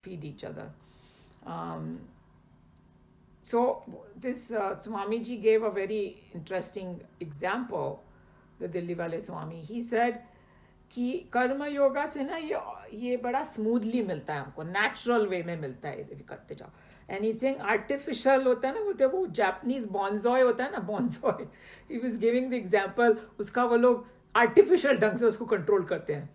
feed each other. Um, so this Swamiji gave a very interesting example, the Dilli wale Swami. He said कि कर्म योगा से ना ये बड़ा स्मूथली मिलता है हमको, नेचुरल वे में मिलता है करते जाओ. एंड ही सेइंग आर्टिफिशियल होता है ना, बोलते वो जापानीज बॉन्जॉय होता है ना, बॉन्जॉय. He was giving the example, उसका वो लोग आर्टिफिशियल ढंग से उसको कंट्रोल करते हैं.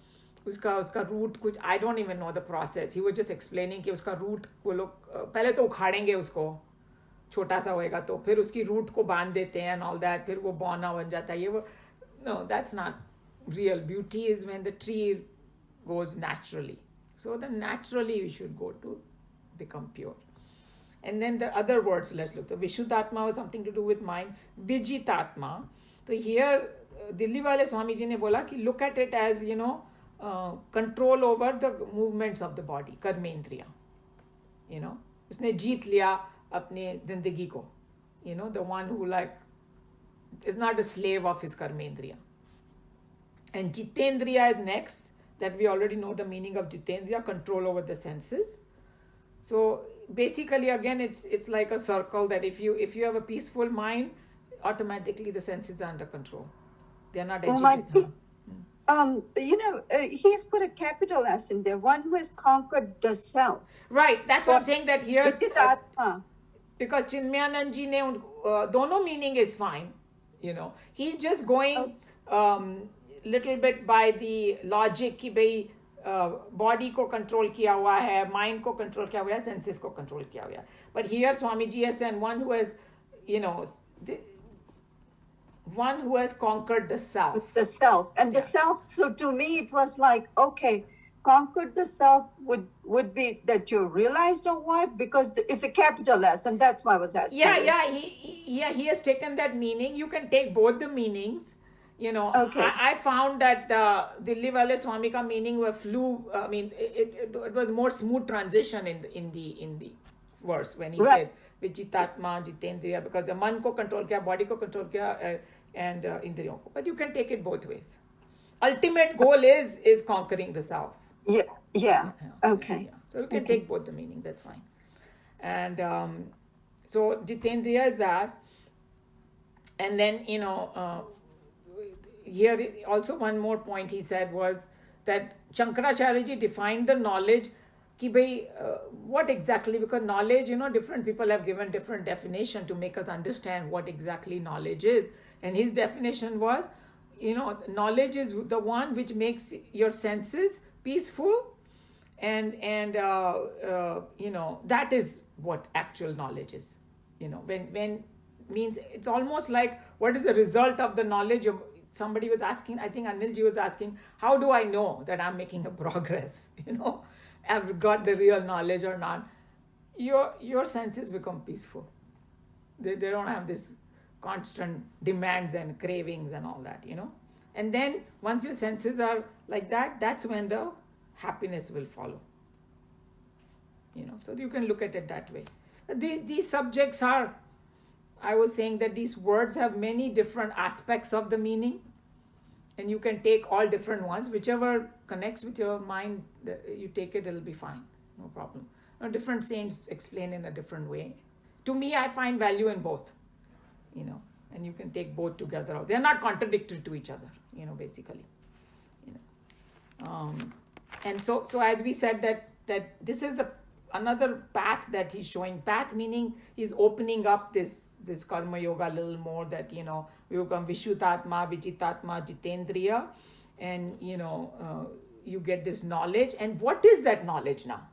उसका रूट कुछ, I don't even know the process. He was just explaining कि उसका रूट वो लोग पहले तो उखाड़ेंगे उसको, छोटा सा होएगा तो फिर उसकी रूट को बांध देते हैं एंड ऑल दैट, फिर वो बौना बन जाता है. ये वो, no, that's not real. Beauty is when the tree goes naturally. So then naturally we should go to become pure. And then the other words, let's look. The Vishuddhatma was something to do with mind. Vijitatma. So here Dilli wale Swami ji ne bola ki look at it as, control over the movements of the body, karmendriya. Usne jeet liya apne zindagi ko. The one who is not a slave of his karmendriya. And Jitendriya is next, that we already know the meaning of Jitendriya, control over the senses. So basically, again, it's like a circle that if you have a peaceful mind, automatically the senses are under control. They are not agitated. He's put a capital S in there, one who has conquered the self. Right, that's what I'm saying, that here, because Chinmayanand ji ne, dono meaning is fine, he's just going little bit by the logic कि भाई body को control किया हुआ है, mind को control किया हुआ है, senses को control किया हुआ है. But here Swamiji has said one who has, one who has conquered the self. The self. And the self, so to me it was like, okay, conquered the self would be that you realized or what? Because it's a capital S, and that's why I was asking. He has taken that meaning. You can take both the meanings. Okay. I found that Dilli wale Swami ka meaning it was more smooth transition in the verse when he said Vijitatma, Jitendriya, because the man ko control kiya, body ko control kiya, and indriyon ko. But you can take it both ways. Ultimate goal is conquering the self. Yeah. Okay. Yeah. So you can take both the meaning. That's fine. And so Jitendriya is that, and then here also one more point he said was that Shankaracharya ji defined the knowledge ki bhai, what exactly, because knowledge, different people have given different definition to make us understand what exactly knowledge is. And his definition was, knowledge is the one which makes your senses peaceful, and that is what actual knowledge is. When means it's almost like what is the result of the knowledge of. Somebody was asking, I think Anilji was asking, how do I know that I'm making a progress? I've got the real knowledge or not. Your senses become peaceful. They don't have this constant demands and cravings and all that, And then once your senses are like that, that's when the happiness will follow. So you can look at it that way. These subjects are, I was saying that these words have many different aspects of the meaning, and you can take all different ones. Whichever connects with your mind, you take it, it'll be fine. No problem. Different saints explain in a different way. To me, I find value in both, and you can take both together. They're not contradictory to each other, basically. And so as we said that this is another path that he's showing. Path meaning he's opening up this karma yoga a little more, that we become Vishuddhatma, Vijitatma, Jitendriya, and you get this knowledge. And what is that knowledge now?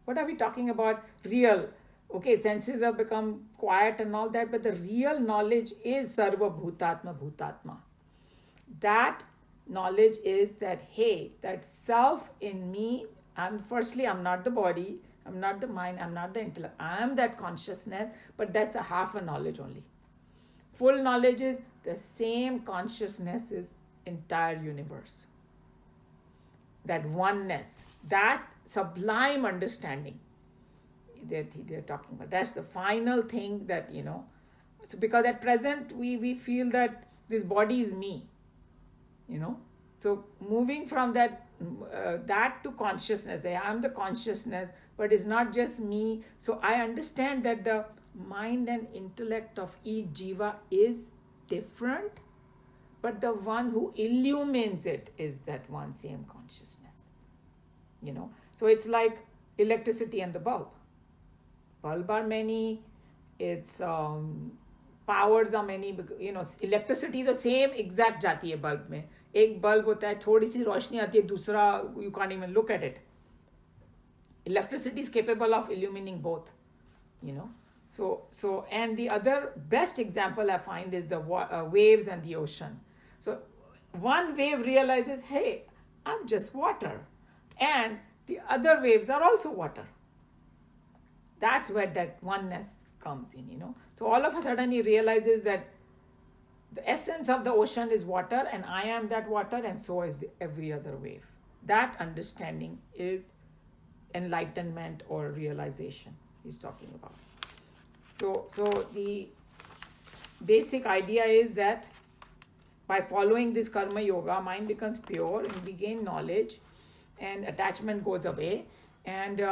What are we talking about? Real. Okay, senses have become quiet and all that, but the real knowledge is Sarva Bhutatma Bhutatma. That knowledge is that, hey, that self in me, I'm not the body, I'm not the mind, I'm not the intellect, I am that consciousness, but that's a half a knowledge only. Full knowledge is the same consciousness is entire universe. That oneness, that sublime understanding that they're talking about. That's the final thing that, so because at present we feel that this body is me, So moving from that to consciousness, I am the consciousness but it's not just me. So I understand that the mind and intellect of each jiva is different, but the one who illumines it is that one same consciousness. So it's like electricity and the bulb are many, its powers are many. Electricity the same exact जाती है bulb में. एक bulb होता है, थोड़ी सी रोशनी आती है, दूसरा you can't even look at it. Electricity is capable of illumining both. So and the other best example I find is the waves and the ocean. So one wave realizes, hey, I'm just water, and the other waves are also water. That's where that oneness comes in. So all of a sudden he realizes that the essence of the ocean is water, and I am that water, and so is every other wave. That understanding is enlightenment or realization he's talking about. So the basic idea is that by following this karma yoga, mind becomes pure and we gain knowledge and attachment goes away. And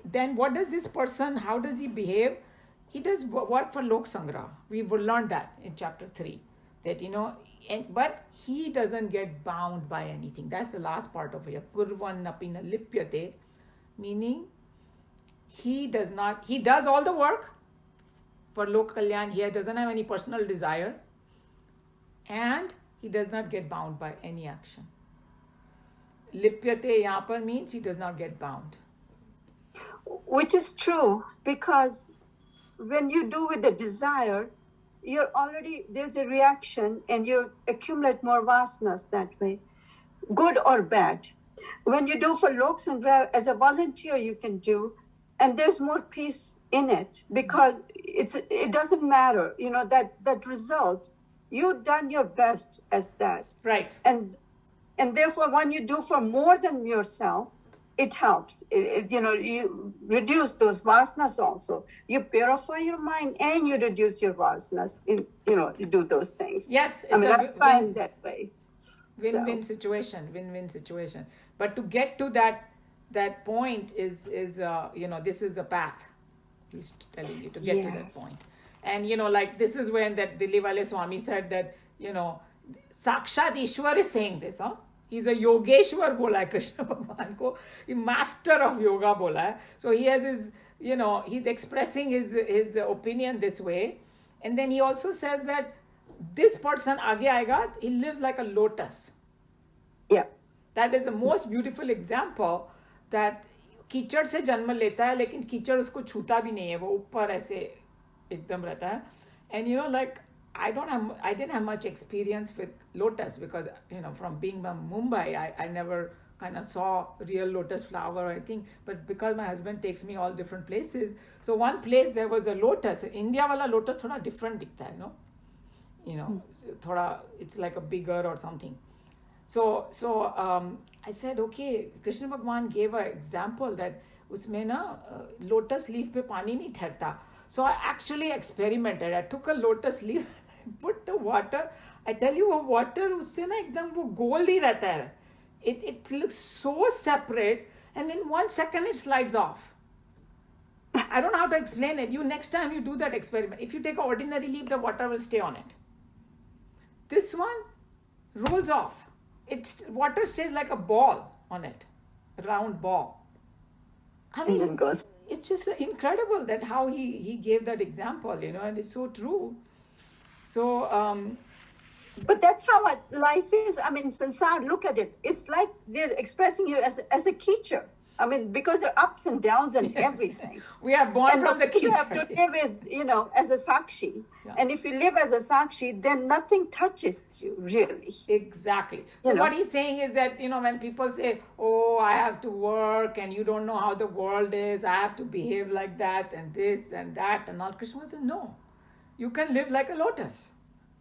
then what does this person, how does he behave? He does work for Lok Sangraha. We will learn that in chapter 3. That, but he doesn't get bound by anything. That's the last part of it. Kurvan napina lipyate, meaning he does all the work for Lok Kalyan. He doesn't have any personal desire, and he does not get bound by any action. Lipyate yahan par means he does not get bound. Which is true, because when you do with the desire, there's a reaction and you accumulate more vasanas that way, good or bad. When you do for Lok Sangraha, as a volunteer you can do, and there's more peace in it, because it doesn't matter, that result, you've done your best as that. Right. And therefore when you do for more than yourself, it helps. You reduce those vasanas also. You purify your mind and you reduce your vasanas. You do those things. Yes, I find that way. Win-win situation. But to get to that point is this is the path. He's telling you to get to that point. And like this is when that Dilliwale Swami said that Sakshat Ishwar is saying this, He's a Yogeshwar bola hai Krishna Bhagwan ko. The master of yoga bola hai. So he has his, he's expressing his opinion this way. And then he also says that this person aage aayega, he lives like a lotus. Yeah. That is the most beautiful example that कीचड़ से जन्म लेता है, लेकिन कीचड़ उसको छूता भी नहीं है, वो ऊपर ऐसे एकदम रहता है. And like I didn't have much experience with lotus because, from being from Mumbai, I never kind of saw real lotus flower, I think. But because my husband takes me all different places, so one place there was a lotus. India wala lotus thoda different dikta hai, thoda, it's like a bigger or something. So I said, okay, Krishna Bhagwan gave an example that usme na lotus leaf pe pani nahi thairta. So I actually experimented. I took a lotus leaf, put the water. I tell you, वो water उससे ना एकदम वो gold ही रहता है. It looks so separate, and in 1 second it slides off. I don't know how to explain it. Next time you do that experiment, if you take an ordinary leaf, the water will stay on it. This one rolls off. Water stays like a ball on it, a round ball. I mean, and then goes. It's just incredible that how he gave that example, and it's so true. So, but that's how life is. I mean, Sansar, look at it. It's like they're expressing you as a teacher. I mean, because there are ups and downs and everything. We are born from the you have to live as, as a Sakshi. Yeah. And if you live as a Sakshi, then nothing touches you, really. Exactly. So what he's saying is that, when people say, oh, I have to work and you don't know how the world is, I have to behave like that and this and that and all, Krishna says, no. You can live like a lotus.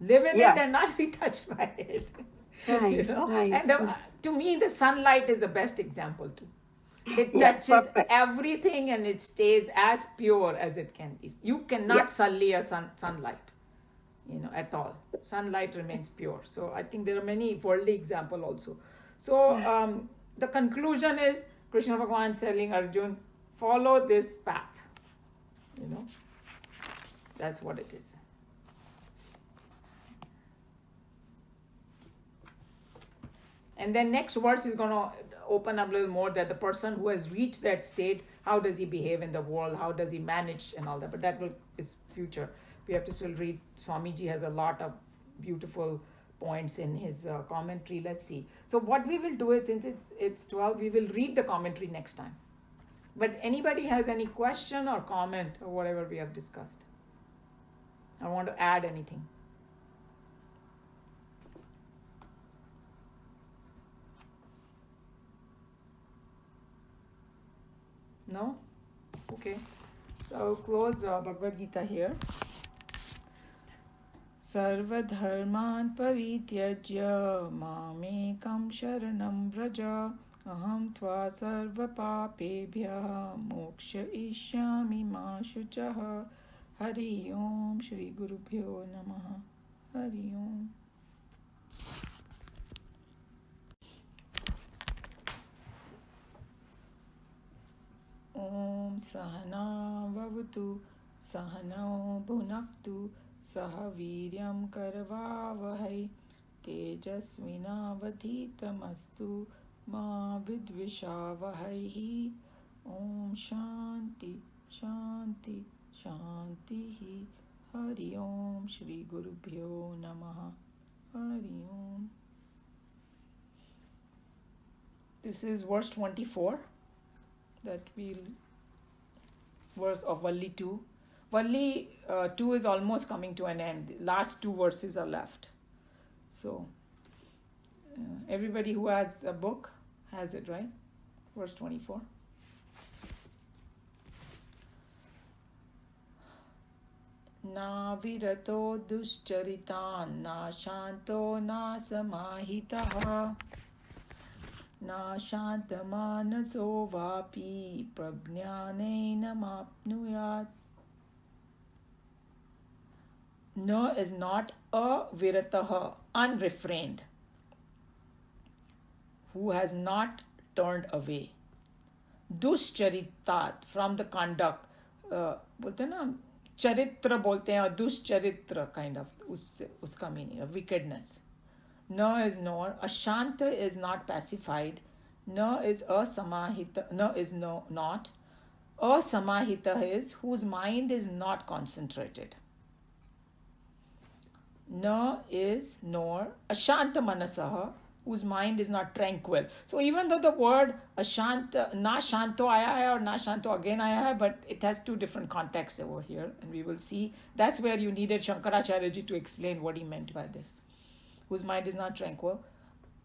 Live in it and not be touched by it. Right, right. And to me, the sunlight is the best example too. It touches everything and it stays as pure as it can be. You cannot sully a sunlight, at all. Sunlight remains pure. So I think there are many worldly examples also. So the conclusion is Krishna Bhagavan telling Arjun, follow this path. That's what it is. And then next verse is going to open up a little more that the person who has reached that state, how does he behave in the world, how does he manage and all that. But that is future. We have to still read. Swamiji has a lot of beautiful points in his commentary. Let's see. So what we will do is, since it's 12, we will read the commentary next time. But anybody has any question or comment or whatever we have discussed? I want to add anything. No? Okay. So I'll close Bhagavad Gita here. Sarvadharman parityajya mamekam sharanam vraja aham tva sarvapapebhya moksha ishyami ma shuchah. Hari Om Shri Gurubhyo Namaha. Hari Om. Om Sahana Vavatu Sahano Bhunaktu Saha Viryam Karavavahai Tejasvinavadhitamastu Ma Vidvishavahai. Om Shanti Shanti Shanti. Hari Om Shri Gurubhyo Namaha. Hari Om. This is verse 24. That verse of Valli 2. Valli 2 is almost coming to an end. The last two verses are left. So, everybody who has a book has it, right? Verse 24. Na virato duscharitan na shanto na samahitaha na shantamanaso vapi prajnanena mapnuyat. Na is not a virataha, unrefrained, who has not turned away. Duscharitat, from the conduct. बोलते हैं ना, चरित्र बोलते हैं, और दुष्चरित्र kind of, उसका meaning, of wickedness. Na is nor, ashanta is not pacified, na is asamahita, na is no not, asamahita is whose mind is not concentrated. Na is nor, ashanta manasaha, whose mind is not tranquil. So even though the word ashanta, na shanto aaya hai or na shanto again aaya hai, but it has two different contexts over here, and we will see. That's where you needed Shankaracharya ji to explain what he meant by this. Whose mind is not tranquil.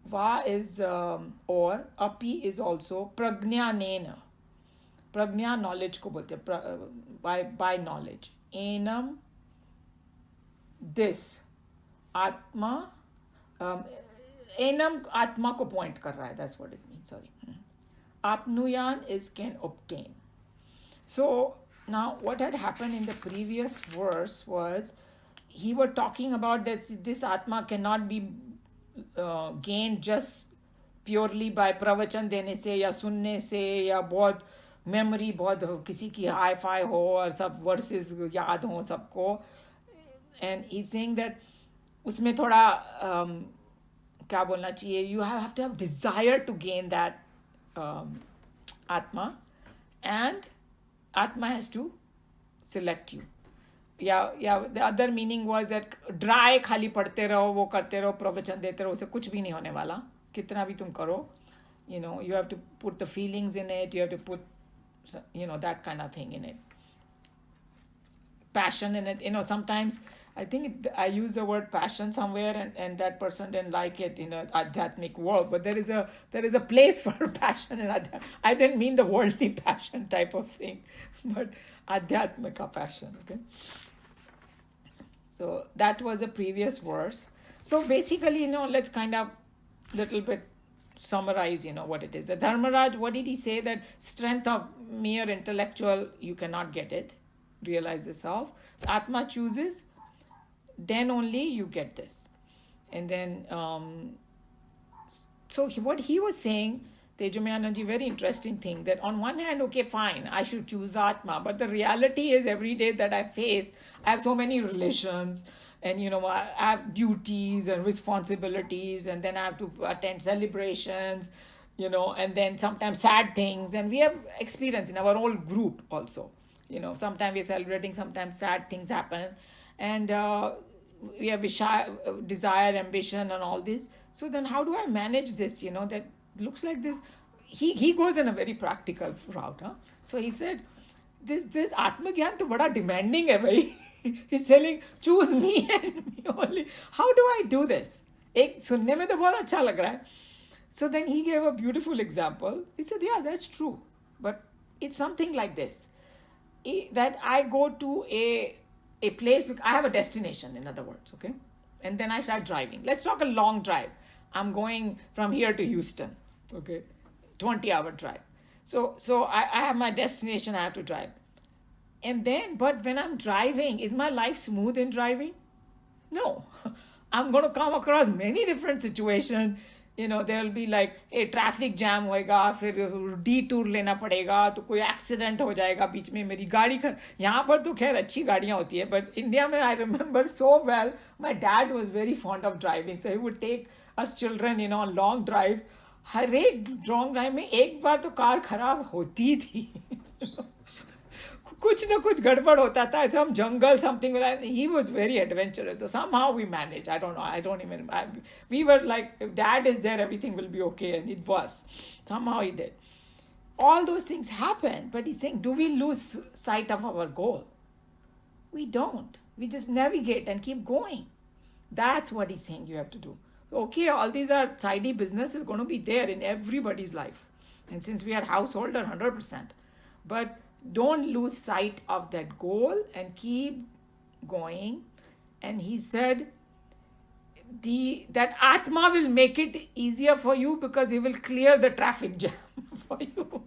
Va is or, api is also prajnanena. Prajna, knowledge ko bolte, by knowledge. Enam, this. Atma, enam atma ko point kar raha hai, that's what it means, sorry. Apnuyan is can obtain. So now what had happened in the previous verse was, he was talking about that this Atma cannot be gained just purely by pravachan dene se या सुनने से या बहुत memory बहुत किसी की hi fi हो और सब verses याद हो सबको. And he's saying that उसमें थोड़ा क्या बोलना चाहिए, you have to have desire to gain that Atma, and Atma has to select you. Yeah, the other meaning was that dry खाली पढ़ते रहो, वो करते रहो, प्रवचन देते रहो, उसे कुछ भी नहीं होने वाला, कितना भी तुम करो. You have to put the feelings in it, you have to put, that kind of thing in it. Passion in it. Sometimes I think I use the word passion somewhere, and that person didn't like it in an adhyatmic world, but there is a place for passion in adhyatmic. I didn't mean the worldly passion type of thing, but adhyatmika passion, okay? So that was a previous verse. So basically, let's kind of little bit summarize, what it is. The Dharmaraj, what did he say? That strength of mere intellectual, you cannot get it. Realize the self. Atma chooses, then only you get this. And then, what he was saying, Tejomayanji, very interesting thing that on one hand, okay, fine, I should choose Atma, but the reality is every day that I face, I have so many relations, and I have duties and responsibilities, and then I have to attend celebrations, and then sometimes sad things, and we have experience in our whole group also. Sometimes we're celebrating, sometimes sad things happen, and we have desire, ambition, and all this. So then, how do I manage this? That looks like this. He goes in a very practical route. Huh? So he said, this Atmagyan to bada demanding hai bhai. He's telling, choose me and me only. How do I do this? एक सुनने में तो बहुत अच्छा लग रहा है. So then he gave a beautiful example. He said, yeah, that's true. But it's something like this. That I go to a place, I have a destination, in other words, okay? And then I start driving. Let's talk a long drive. I'm going from here to Houston, okay? 20-hour drive. So I have my destination, I have to drive. And then, but when I'm driving, is my life smooth in driving? No. I'm going to come across many different situations. There will be like a traffic jam होएगा, फिर detour लेना पड़ेगा, तो कोई accident हो जाएगा बीच में, मेरी गाड़ी यहाँ पर तो खैर अच्छी गाड़ियाँ होती है, but India में I remember so well, my dad was very fond of driving, so he would take us children, on long drives. हर एक long drive में एक बार तो कार खराब होती थी. कुछ ना कुछ गड़बड़ होता था, some jungle, something like that. He was very adventurous. So somehow we managed. I don't know. We were like, if dad is there, everything will be okay. And it was. Somehow he did. All those things happen. But he's saying, do we lose sight of our goal? We don't. We just navigate and keep going. That's what he's saying you have to do. Okay, all these are sidey businesses going to be there in everybody's life. And since we are householder, 100%. But don't lose sight of that goal and keep going. And he said that Atma will make it easier for you because he will clear the traffic jam for you.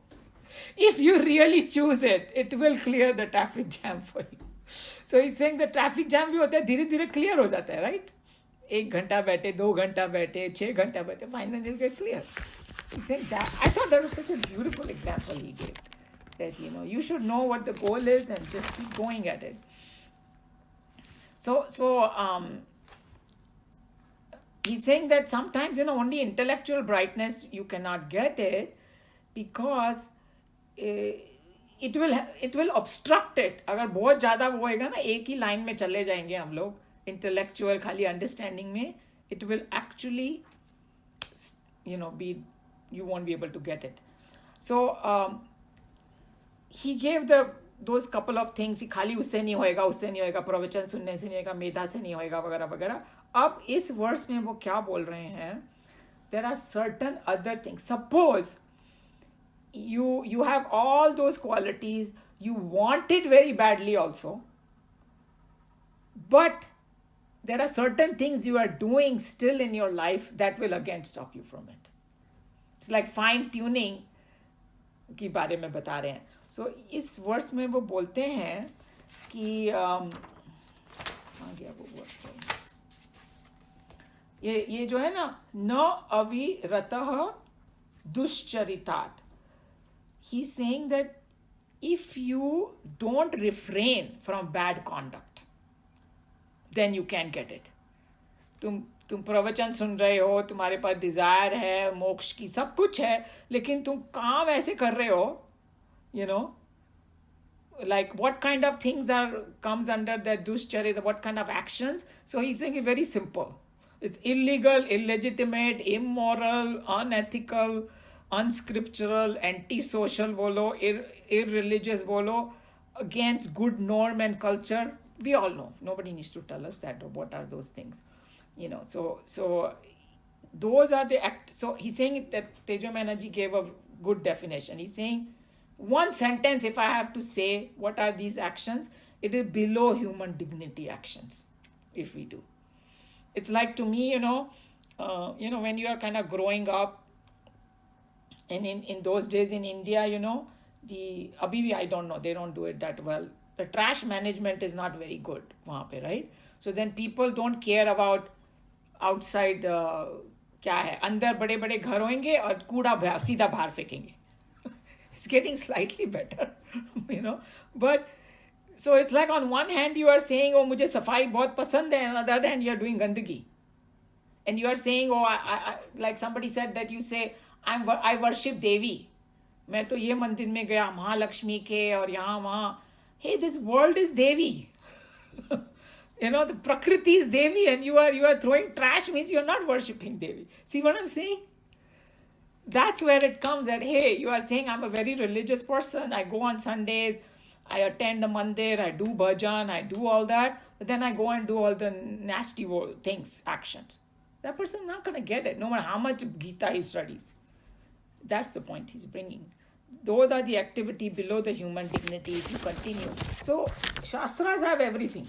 If you really choose it, it will clear the traffic jam for you. So he's saying the traffic jam भी होता है, धीरे धीरे clear हो जाता है, right? 1 घंटा बैठे, 2 घंटा बैठे, 6 घंटा बैठे, finally it'll get clear. He's saying that. I thought that was such a beautiful example he gave. That you should know what the goal is and just keep going at it. So he's saying that sometimes only intellectual brightness you cannot get it because it will obstruct it. अगर बहुत ज़्यादा वो होएगा ना, एक ही line में चले जाएंगे हम लोग intellectual खाली understanding में, it will actually be, you won't be able to get it. So he gave those couple of things. ही खाली उससे नहीं होएगा, प्रवचन सुनने से नहीं होएगा, मेधा से नहीं होएगा, वगैरह वगैरह. अब इस वर्स में वो क्या बोल रहे हैं? There are certain other things. Suppose you have all those qualities, you want it very badly also, but there are certain things you are doing still in your life that will again stop you from it. It's like fine tuning के बारे में बता रहे हैं. So इस verse में वो बोलते हैं कि कहाँ गया वो वर्स? ये जो है ना, न अविरतः दुश्चरितात्. He's saying that if you don't refrain from bad conduct, then you can get it. तुम प्रवचन सुन रहे हो, तुम्हारे पास डिजायर है, मोक्ष की सब कुछ है, लेकिन तुम काम ऐसे कर रहे हो, like what kind of things comes under that duscharita, what kind of actions? So he's saying it very simple. It's illegal, illegitimate, immoral, unethical, unscriptural, anti-social बोलो, irreligious बोलो, against good norm and culture. We all know. Nobody needs to tell us that, or what are those things. So those are the act. So he's saying that Tejomayanji gave a good definition. He's saying one sentence, if I have to say what are these actions, it is below human dignity actions if we do. It's like, to me, when you are kind of growing up, and in those days in India, the abhi I don't know, they don't do it that well. The trash management is not very good wahan pe, right? So then people don't care about outside क्या है, अंदर बड़े बड़े घर होंगे और कूड़ा सीधा बाहर फेंकेंगे. It's getting slightly better, you know. But so it's like on one hand you are saying, oh, मुझे सफाई बहुत पसंद है, on the other hand you are doing गंदगी. And you are saying, oh, I like somebody said that you say, I worship Devi. मैं तो ये मंदिर में गया महालक्ष्मी के और यहाँ वहाँ. Hey, this world is Devi. You know, the Prakriti is Devi, and you are throwing trash means you are not worshipping Devi. See what I'm saying? That's where it comes that, hey, you are saying I'm a very religious person. I go on Sundays, I attend the mandir, I do bhajan, I do all that, but then I go and do all the nasty things, actions. That person is not going to get it, no matter how much Gita he studies. That's the point he's bringing. Those are the activity below the human dignity if you continue. So, Shastras have everything.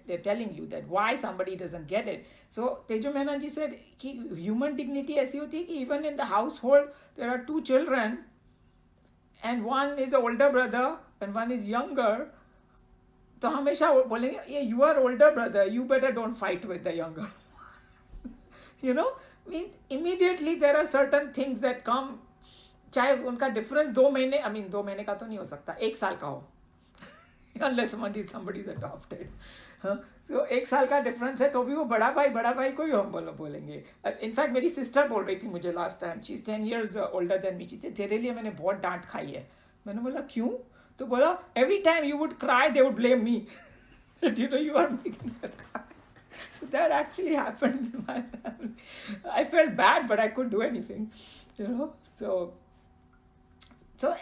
They're telling you that why somebody doesn't get it. So Tejo Menon ji said कि human dignity ऐसी होती है कि even in the household there are two children and one is an older brother and one is younger. तो हमेशा बोलेंगे yeah, you are older brother, you better don't fight with the younger. You know, means immediately there are certain things that come. चाहे उनका difference 2 महीने, I mean 2 महीने का तो नहीं हो सकता, 1 साल का हो. Unless somebody is adopted. So 1 साल का डिफरेंस है तो भी वो बड़ा भाई को ही हम बोलेंगे. इनफैक्ट मेरी सिस्टर बोल रही थी मुझे last time, she is 10 years older than me. She तेरे लिए मैंने बहुत डांट खाई है. मैंने बोला क्यों? तो बोला every time you would cry they would blame me. You know, you are making her cry. So that actually happened in my family. I felt bad, but I couldn't do anything. You know, so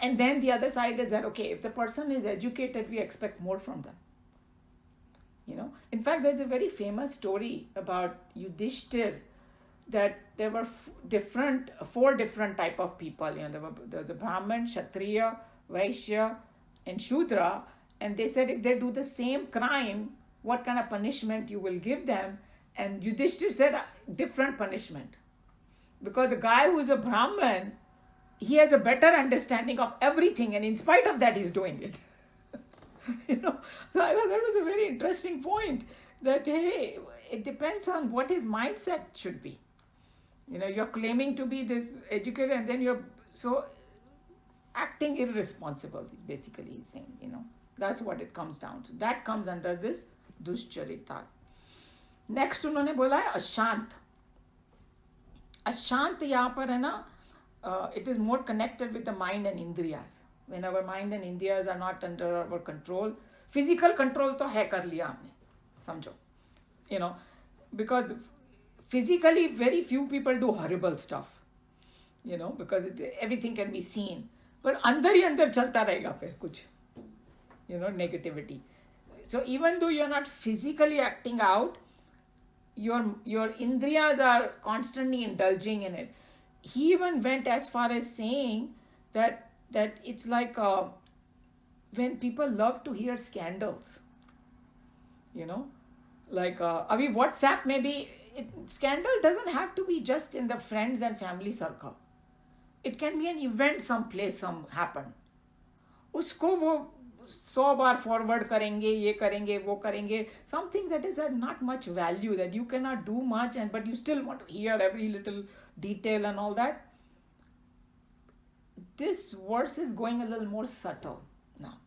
and then the other side is that, okay, if the person is educated, we expect more from them. You know, in fact, there's a very famous story about Yudhishthir, that there were 4 different type of people. You know, there was a Brahman, Kshatriya, Vaishya, and Shudra, and they said if they do the same crime, what kind of punishment you will give them? And Yudhishthir said different punishment, because the guy who is a Brahman, he has a better understanding of everything, and in spite of that, he's doing it. You know, so I thought that was a very interesting point, that hey, it depends on what his mindset should be. You know, you're claiming to be this educated and then you're so acting irresponsible, is basically he's saying. You know, that's what it comes down to. That comes under this duscharita. Next उन्होंने बोला है अशांत. अशांत यहाँ पर है ना, it is more connected with the mind and indriyas. When our mind and indriyas are not under our control, physical control तो है कर लिया हमने, समझो. You know, because physically very few people do horrible stuff. You know, because everything can be seen. But अंदर ही अंदर चलता रहेगा फिर कुछ, you know, negativity. So even though you're not physically acting out, your indriyas are constantly indulging in it. He even went as far as saying that it's like when people love to hear scandals, you know, like abhi WhatsApp maybe scandal doesn't have to be just in the friends and family circle. It can be an event someplace, some happen. उसको वो 100 बार forward करेंगे, ये करेंगे, वो करेंगे. Something that is at not much value, that you cannot do much, but you still want to hear every little detail and all that. This verse is going a little more subtle now.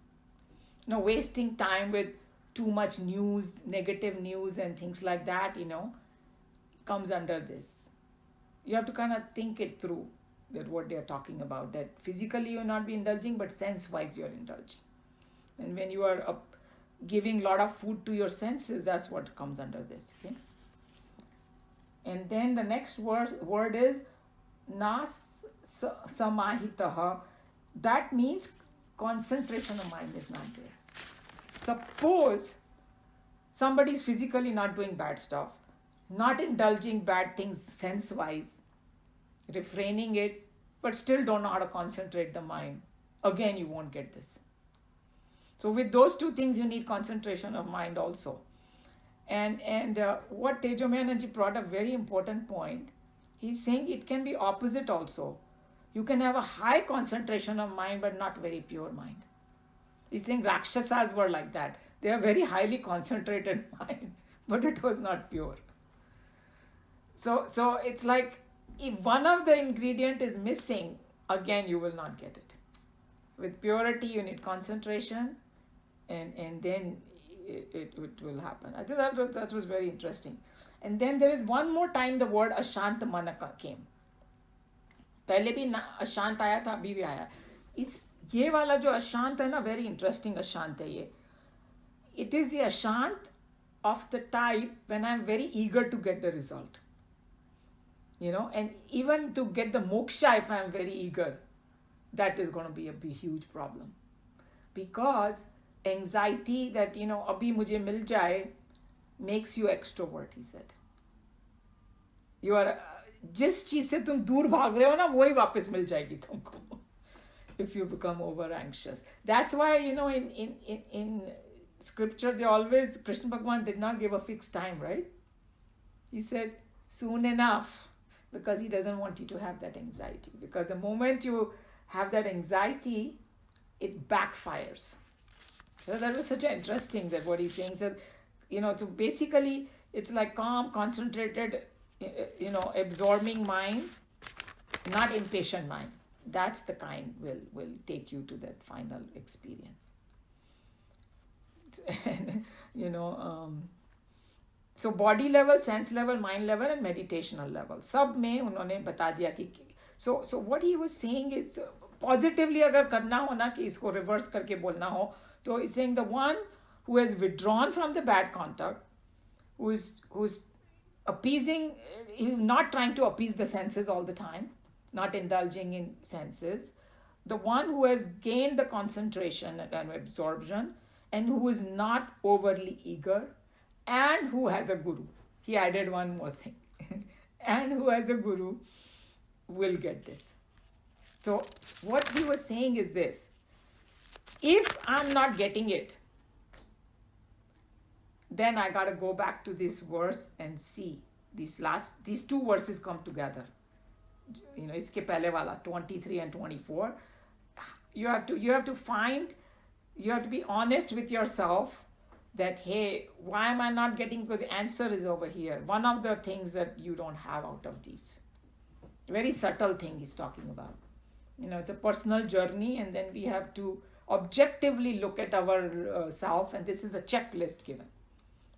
You know, wasting time with too much news, negative news and things like that, you know, comes under this. You have to kind of think it through, that what they are talking about, that physically you're not be indulging, but sense-wise you're indulging. And when you are giving a lot of food to your senses, that's what comes under this. Okay? And then the next word is nas samahitaha. That means concentration of mind is not there. Suppose somebody is physically not doing bad stuff, not indulging bad things sense-wise, refraining it, but still don't know how to concentrate the mind. Again, you won't get this. So with those two things, you need concentration of mind also. And what Tejo Menon ji brought a very important point. He's saying it can be opposite also. You can have a high concentration of mind, but not very pure mind. He's saying Rakshasas were like that. They are very highly concentrated mind, but it was not pure. So it's like if one of the ingredient is missing, again you will not get it. With purity, you need concentration, and then it will happen. I think that was very interesting. And then there is one more time the word ashant manaka came. पहले भी अशांत आया था, अभी भी आया. इस ये वाला जो अशांत है ना, वेरी इंटरेस्टिंग अशांत है ये. It is the ashant of the type when I'm very eager to get the result. And even to get the moksha, if I'm very eager, that is going to be a huge problem. Because anxiety that, abhi mujhe mil jaye, makes you extrovert, he said. You are, जिस चीज से तुम दूर भाग रहे हो ना, वही वापस मिल जाएगी तुमको. If you become over anxious. That's why, in scripture, Krishna Bhagavan did not give a fixed time, right? He said, soon enough, because he doesn't want you to have that anxiety. Because the moment you have that anxiety, it backfires. So that was such an interesting that what he's saying. So, so basically, it's like calm, concentrated, absorbing mind, not impatient mind. That's the kind will take you to that final experience. So body level, sense level, mind level, and meditational level. सब में उन्होंने बता दिया कि so what he was saying is positively अगर करना हो ना कि इसको reverse करके बोलना हो, तो he's saying the one who has withdrawn from the bad contact, who's appeasing, not trying to appease the senses all the time, not indulging in senses, the one who has gained the concentration and absorption, and who is not overly eager, and who has a guru. He added one more thing. And who has a guru will get this. So what he was saying is this. If I'm not getting it, then I got to go back to this verse and see these two verses come together. Iske pehle wala 23 and 24. You have to be honest with yourself that, hey, why am I not getting, because the answer is over here. One of the things that you don't have out of these. Very subtle thing he's talking about. It's a personal journey, and then we have to objectively look at our self, and this is a checklist given.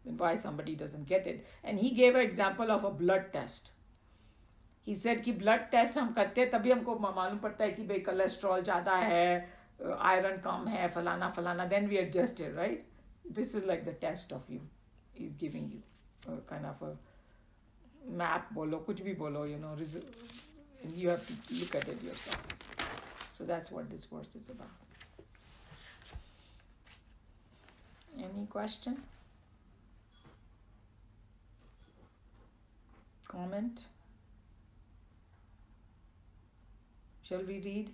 And why somebody doesn't get it. And he gave an example of a blood test. He said कि blood test हम करते हैं तभी हमको मालूम पड़ता है कि भाई cholesterol ज़्यादा है, iron कम है, फलाना, then we adjust it, right? This is like the test of you. He's giving you kind of a map, bolo, kuch bhi bolo, and you have to look at it yourself. So that's what this verse is about. Any question? Comment? Shall we read?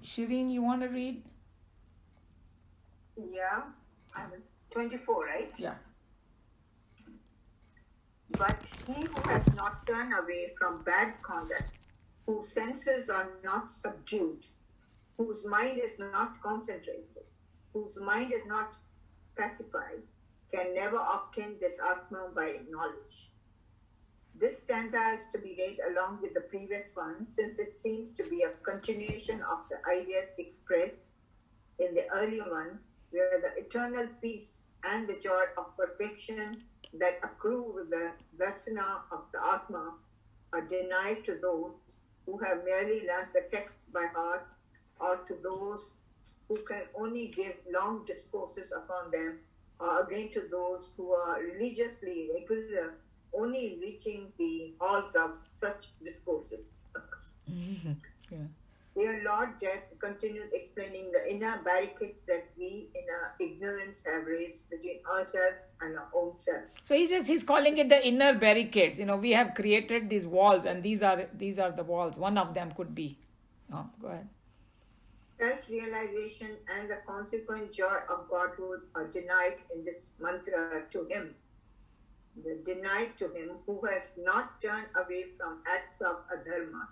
Shireen, you want to read? Yeah, 24, right? Yeah. But he who has not turned away from bad conduct, whose senses are not subdued, whose mind is not concentrated, whose mind is not pacified, can never obtain this Atma by knowledge. This stanza is to be read along with the previous one, since it seems to be a continuation of the idea expressed in the earlier one, where the eternal peace and the joy of perfection that accrue with the dasana of the Atma are denied to those who have merely learnt the texts by heart, or to those who can only give long discourses upon them, or again to those who are religiously regular, only reaching the halls of such discourses. Yeah. Dear Lord Death continued explaining the inner barricades that we in our ignorance have raised between ourselves and our own self. So he's calling it the inner barricades. We have created these walls, and these are the walls. One of them could be. Oh, go ahead. Self-realization and the consequent joy of Godhood are denied in this mantra to him. Denied to him who has not turned away from acts of adharma,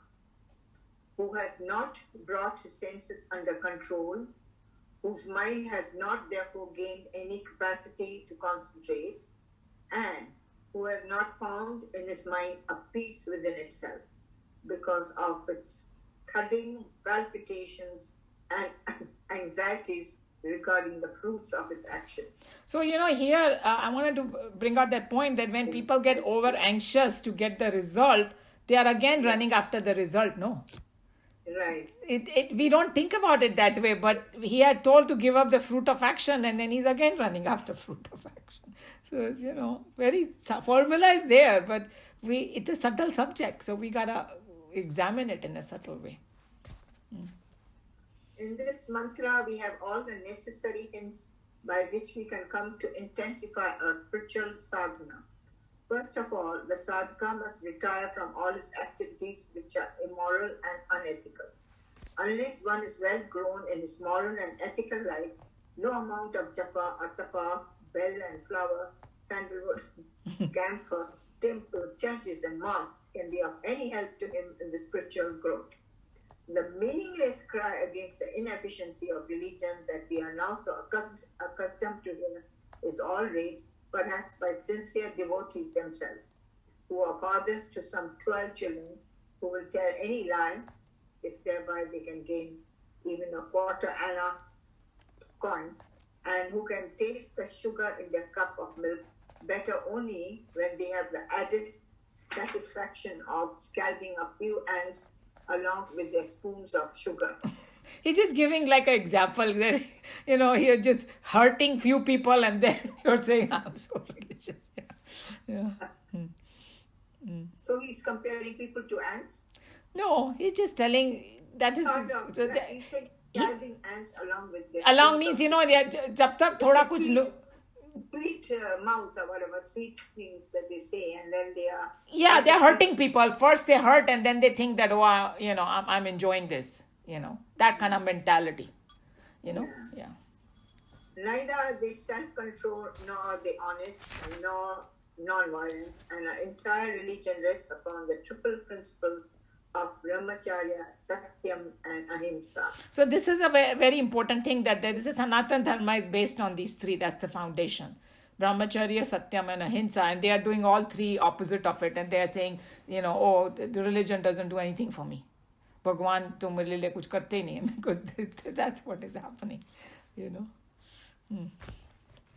who has not brought his senses under control, whose mind has not therefore gained any capacity to concentrate, and who has not found in his mind a peace within itself because of its thudding palpitations and anxieties regarding the fruits of his actions. So, here I wanted to bring out that point that when people get over anxious to get the result, they are again running after the result. No, Right. we don't think about it that way, but he had told to give up the fruit of action, and then he's again running after fruit of action. So, very formula is there, but it's a subtle subject, so we gotta examine it in a subtle way. In this mantra, we have all the necessary hints by which we can come to intensify our spiritual sadhana. First of all, the sadhaka must retire from all his activities which are immoral and unethical. Unless one is well grown in his moral and ethical life, no amount of japa, atapa, bell and flower, sandalwood, camphor, temples, churches, and mosques can be of any help to him in the spiritual growth. The meaningless cry against the inefficiency of religion that we are now so accustomed to hear is all raised, perhaps by sincere devotees themselves, who are fathers to some 12 children, who will tell any lie if thereby they can gain even a quarter anna coin, and who can taste the sugar in their cup of milk better only when they have the added satisfaction of scalding a few ants along with their spoons of sugar. He's just giving like an example that, you're just hurting few people and then you're saying, I'm so religious. Yeah. So he's comparing people to ants? No, he's just telling that is. He said scalding ants along with their Along spoons means, of जब तक थोड़ा कुछ लोग. sweet mouth or whatever, sweet things that they say, and then they are... Yeah, they're hurting people. First they hurt and then they think that, I'm enjoying this, that kind of mentality, yeah. Neither are they self-controlled, nor are they honest, nor non-violent, and our entire religion rests upon the triple principles of brahmacharya, satyam, and ahimsa. So this is a very important thing, that this is Sanatana Dharma is based on these three. That's the foundation. Brahmacharya, Satyam, and Ahimsa. And they are doing all three opposite of it. And they are saying, the religion doesn't do anything for me. Bhagwan to mere liye kuch karte nahi hai, because that's what is happening,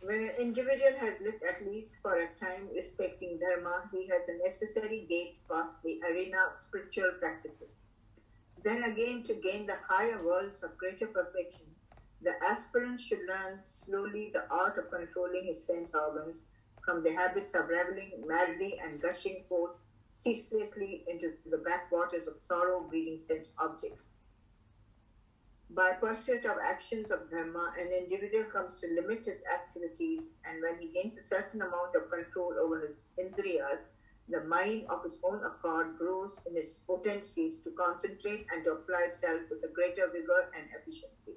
When an individual has lived at least for a time respecting dharma, he has a necessary gate past the arena of spiritual practices. Then again, to gain the higher worlds of greater perfection, the aspirant should learn slowly the art of controlling his sense organs from the habits of reveling madly and gushing forth ceaselessly into the backwaters of sorrow-breeding sense objects. By pursuit of actions of dharma, an individual comes to limit his activities, and when he gains a certain amount of control over his indriyas, the mind of his own accord grows in its potencies to concentrate and to apply itself with a greater vigor and efficiency.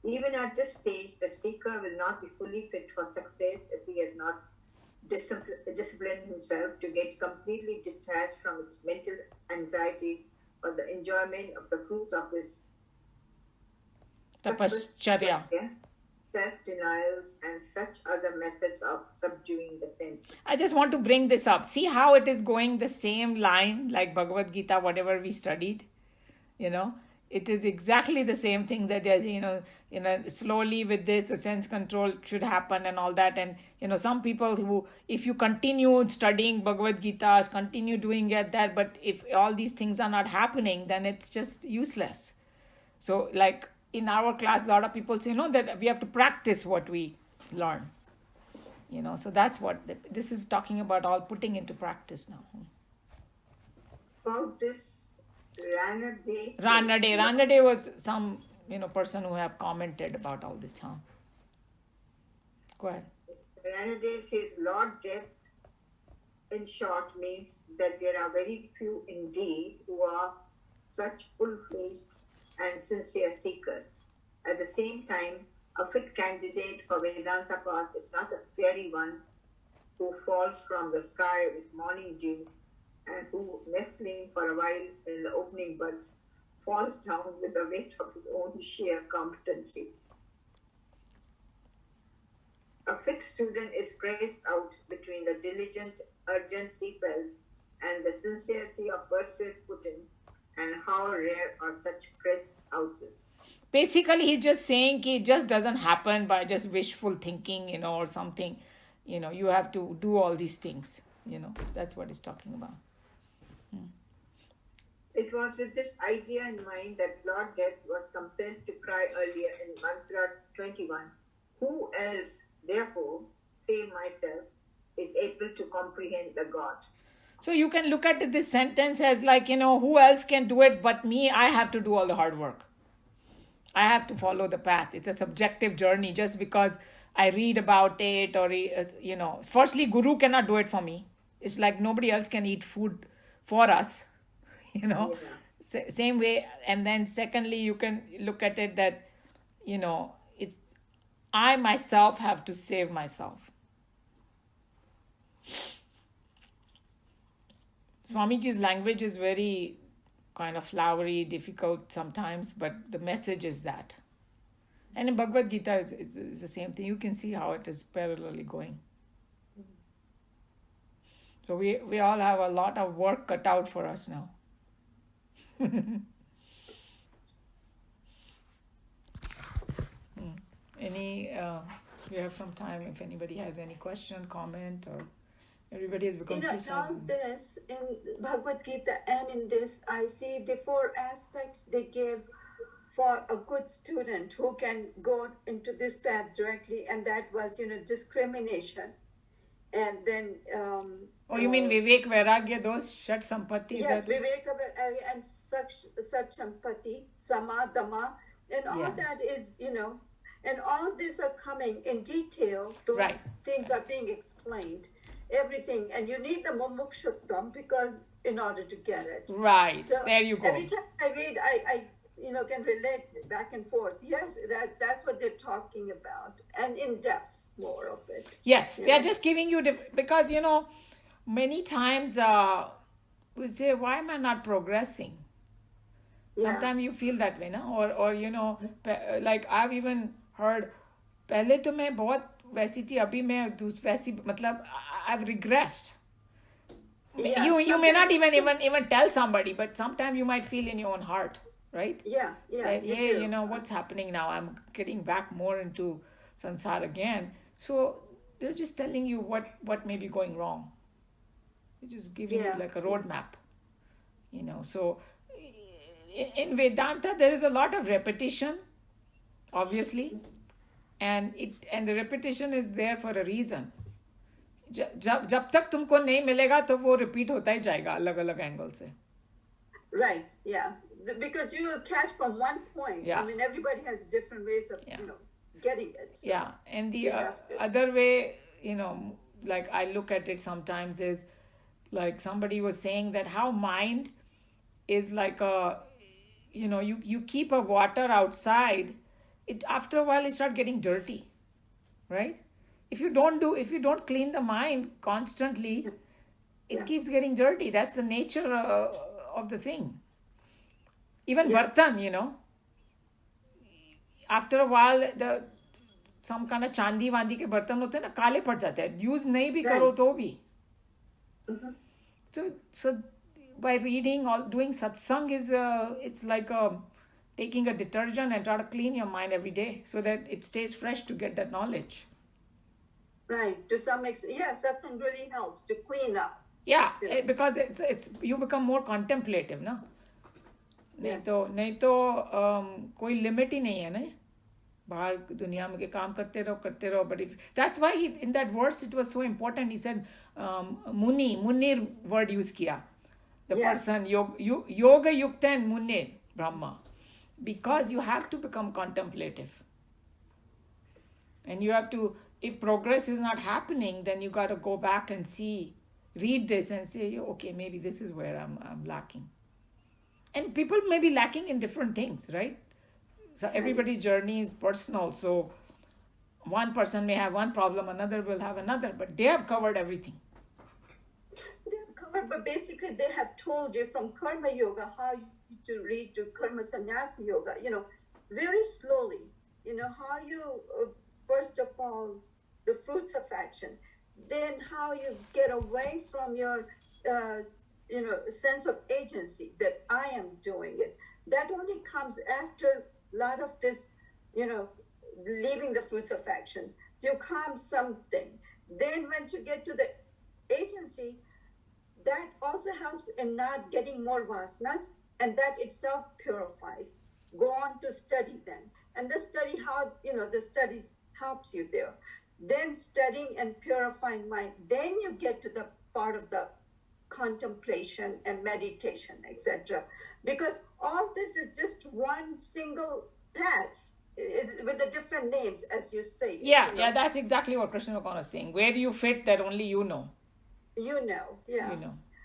Even at this stage, the seeker will not be fully fit for success if he has not disciplined himself to get completely detached from its mental anxiety for the enjoyment of the fruits of his Tapascharya. Self-denials, and such other methods of subduing the senses. I just want to bring this up. See how it is going the same line like Bhagavad Gita, whatever we studied. It is exactly the same thing that, slowly with this, the sense control should happen and all that. And, some people who, if you continue studying Bhagavad Gita, continue doing that, but if all these things are not happening, then it's just useless. So like in our class, a lot of people say, that we have to practice what we learn. So that's what this is talking about, all putting into practice now. About this, Ranade. Ranade was some, person who have commented about all this, huh? Go ahead. Ranade says, Lord Death, in short, means that there are very few indeed who are such full-fledged and sincere seekers. At the same time, a fit candidate for Vedanta path is not a fairy one who falls from the sky with morning dew and who, nestling for a while in the opening buds, falls down with the weight of his own sheer competency. A fixed student is priced out between the diligent urgency felt and the sincerity of pursuit put in, and how rare are such press houses. Basically, he's just saying it just doesn't happen by just wishful thinking, or something. You have to do all these things. That's what he's talking about. It was with this idea in mind that Lord Death was compelled to cry earlier in Mantra 21, "Who else, therefore, save myself, is able to comprehend the God?" So you can look at this sentence as like, who else can do it but me? I have to do all the hard work. I have to follow the path. It's a subjective journey. Just because I read about it or, firstly, Guru cannot do it for me. It's like nobody else can eat food for us, Same way. And then secondly, you can look at it that, it's I myself have to save myself. Swamiji's language is very kind of flowery, difficult sometimes, but the message is that. And in Bhagavad Gita, it's the same thing. You can see how it is parallelly going. So we all have a lot of work cut out for us now. We have some time if anybody has any question, comment, or everybody has become too In silent. this, in Bhagavad Gita and in this, I see the 4 aspects they give for a good student who can go into this path directly, and that was, discrimination. And then... Oh, you mean Vivek, Vairagya, those Shat Sampatti? Yes, Viveka and Sat Sampati, Sama, Dhamma, and all that is, and all these are coming in detail. Those Right. things are being explained, everything. And you need the Mumukshutvam because in order to get it. Right, So there you go. every time I read, I can relate back and forth. Yes, that's what they're talking about. And in depth, more of it. Yes, you they're know. just giving you, because, many times we say, why am I not progressing? Yeah. Sometimes you feel that way, no? Or like I've even heard, पहले तो मैं बहुत वैसी थी, अभी मैं वैसी, मतलब I've regressed. Yeah, You may not sometimes- even tell somebody, but sometimes you might feel in your own heart, right? Yeah, That, you hey, do. what's happening now? I'm getting back more into sansar again. So they're just telling you what may be going wrong. They're just giving Yeah, you like a roadmap. So in Vedanta there is a lot of repetition, obviously, and the repetition is there for a reason. जब तक तुमको नहीं मिलेगा तो वो repeat होता ही जाएगा अलग अलग एंगल से. Right, yeah. Because you will catch from one point. Yeah. I mean, everybody has different ways of, Yeah. getting it. So. Yeah, and the you have to. other way, like I look at it sometimes is like somebody was saying that how mind is like you keep a water outside, it after a while it start getting dirty, right? If you don't clean the mind constantly, it Yeah. keeps getting dirty. That's the nature of the thing. Even Yeah. bartan, after a while some kind of चांदी वांदी के बर्तन होते हैं ना, काले पड़ जाते हैं, यूज नहीं भी करो Right. तो भी. So by reading or doing satsang is it's like taking a detergent and try to clean your mind every day so that it stays fresh to get that knowledge. Right, to some extent. Yeah, something really helps to clean up. Yeah, Yeah. because it's you become more contemplative, ना. Yes. नहीं तो कोई limit ही नहीं है ना, बाहर दुनिया में के काम करते रहो. But that's why in that verse it was so important. He said munir word use किया, the Yeah. person yoga yuktan munir Brahma, because you have to become contemplative, and you have to, if progress is not happening, then you got to go back and read this and say, okay, maybe this is where I'm lacking. And people may be lacking in different things, right? So everybody's journey is personal. So one person may have one problem, another will have another, but they have covered everything. They've covered, but basically they have told you from Karma Yoga how to read to Karma Sannyasa Yoga, very slowly, how you, first of all, the fruits of action, then how you get away from your sense of agency that I am doing it. That only comes after a lot of this, leaving the fruits of action. You calm something. Then once you get to the agency, that also helps in not getting more vasanas, and that itself purifies. Go on to study then. And the study how, the studies helps you there. Then studying and purifying mind, then you get to the part of the contemplation and meditation, etc. Because all this is just one single path with the different names, as you say. Yeah, that's exactly what Krishna Vakon is saying. Where you fit, that only you know. Yeah.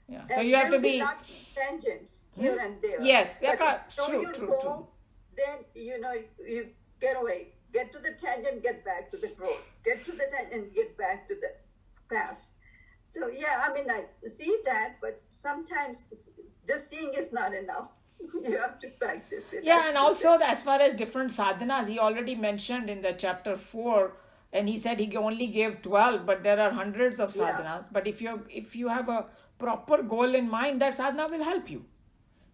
Yeah. So you have to be lot of tangents here and there. Yes, true. Then you get away. Get to the tangent, get back to the growth. Get to the tangent, get back to the path. So I see that, but sometimes just seeing is not enough. You have to practice it. Yeah, and also as far as different sadhanas, he already mentioned in the chapter 4, and he said he only gave 12, but there are hundreds of sadhanas. But if you have a proper goal in mind, that sadhana will help you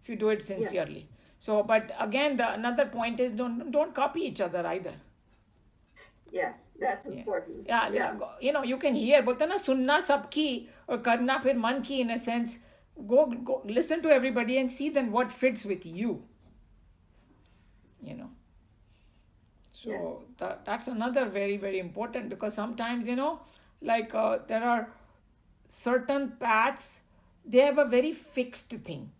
if you do it sincerely. Yes. So, but again, another point is don't copy each other either. Yes, that's important. Yeah. You can hear, बोलते ना सुनना सबकी और करना फिर मन की, in a sense. Go listen to everybody and see then what fits with you. So that's another very, very important, because sometimes, there are certain paths, they have a very fixed thing.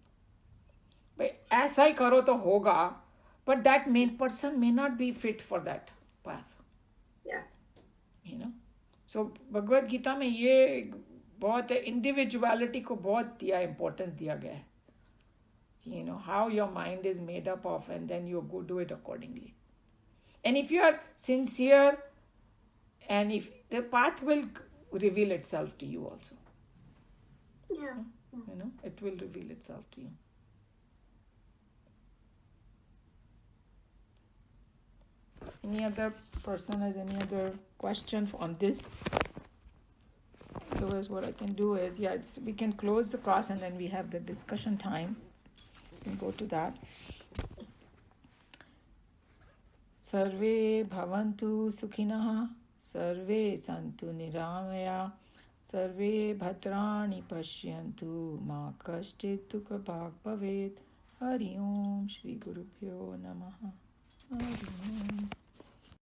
But ऐसा ही करो तो होगा, but that main person may not be fit for that path. Yeah. So Bhagavad Gita में ये बहुत individuality को बहुत importance दिया गया है. How your mind is made up of, and then you go do it accordingly. And if you are sincere, and if the path will reveal itself to you also. Yeah. It will reveal itself to you. Any other person has any other question on this? Otherwise, what I can do is, we can close the class and then we have the discussion time. You can go to that. Sarve bhavantu sukhinah, sarve santu niramaya, sarve bhadrani pashyantu, ma kashchit dukha bhag bhavet. Hari Om Shri Gurubhyo Namaha. Hari Om.